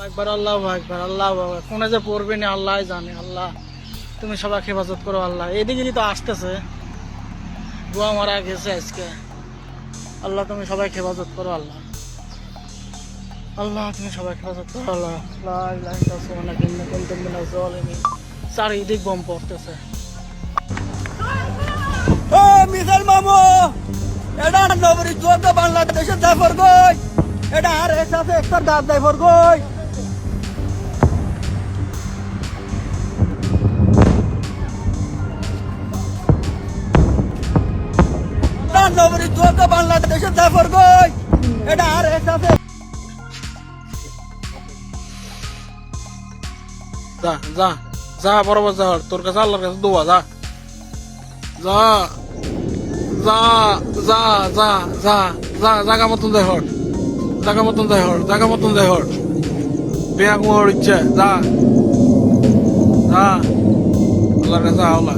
একবার আল্লাহ একবার আল্লাহ কোনে যে পড়বে না আল্লাহ জানে। আল্লাহ তুমি সবাই হেফাজত করো আল্লাহ। এদিকে তো আসতেছে, দোয়া মারা গেছে আজকে। আল্লাহ তুমি সবাই হেফাজত করো আল্লাহ। আল্লাহ তুমি সবাই হেফাজত করো আল্লাহ। লা ইলাহা ইল্লাল্লাহ সুবহানাকা ইন্নী কুনতু মিনাজ জালিমিন। চারিদিক বোম পড়তেছে। ও মিসাইল মামু, এটা নবরী যুদ্ধ বাংলাদেশের দাফর গই, এটা আর এস আছে একটার দাব দাফর গই। নবরী যুদ্ধ বাংলাদেশের দাফর গই, এটা আর এস আছে। যা যা যা বরাবর যা, তোর কাছে আল্লাহর কাছে দোয়া। যা যা যা যা যা যা যা জাগা মতন দেয় হর, জাগা মতন দেয় হর, জাগা মতন দেয় হর। বেয়া কুমার ইচ্ছে যা যা আল্লাহর কাছে আল্লাহ।